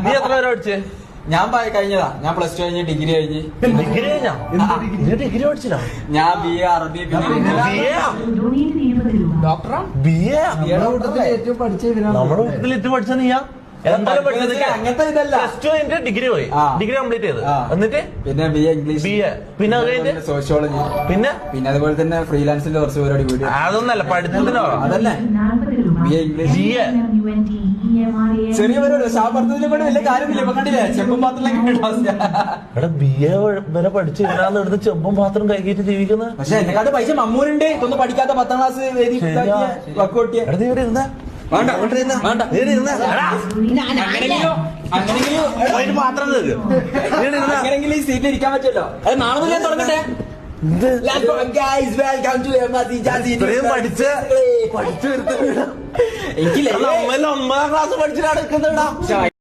നീ എത്ര പേരെ പഠിച്ചേ? ഞാൻ കഴിഞ്ഞതാ. ഞാൻ പ്ലസ് ടു കഴിഞ്ഞ് ഡിഗ്രി കഴിഞ്ഞ്. ഡിഗ്രി കഴിഞ്ഞാ? ഡിഗ്രി പഠിച്ചില്ല. ഞാൻ BA അറബി ഡോക്ടറാ. BA നമ്മുടെ കൂട്ടത്തിൽ ഏറ്റവും പഠിച്ച നീയാ? എന്തായാലും അങ്ങനത്തെ ഇതല്ല. പ്ലസ് ടു കഴിഞ്ഞിട്ട് ഡിഗ്രി പോയി. ഡിഗ്രി കംപ്ലീറ്റ് ചെയ്ത് എന്നിട്ട് പിന്നെ BA ഇംഗ്ലീഷ്, BA പിന്നെ അത് കഴിഞ്ഞ് സോഷ്യോളജി, പിന്നെ അതുപോലെ തന്നെ ഫ്രീലാൻസിന്റെ കുറച്ച് പരിപാടി വീഡിയോ. അതൊന്നല്ല പഠിത്തത്തിനോ? അതല്ലേ BA ഇംഗ്ലീഷ്. BA ചെറിയ പരിപാടി. ശാപർത്ഥത്തിനെ കൊണ്ട് വലിയ കാര്യമില്ല. ഇപ്പൊ കണ്ടില്ലേ ചെമ്പും പാത്രത്തിലേക്ക് എടാ BA വരെ പഠിച്ച് ഇതിനാന്ന് എടുത്ത് ചെമ്പും പാത്രം കൈകേറ്റ് ജീവിക്കുന്നത്. പക്ഷെ എന്നെക്കാട്ട് പൈസ മമ്മൂരുണ്ട്. ഇതൊന്നും പഠിക്കാത്ത 10ാം ക്ലാസ് വക്കോട്ടിയ. അങ്ങനെങ്കിലും ഈ സീറ്റിൽ ഇരിക്കാൻ പറ്റുമല്ലോ. അത് നാളെ മുതലേ തുടങ്ങട്ടെ. പഠിച്ച് എനിക്ക് 9ാം ക്ലാസ് പഠിച്ചിട്ടാണ്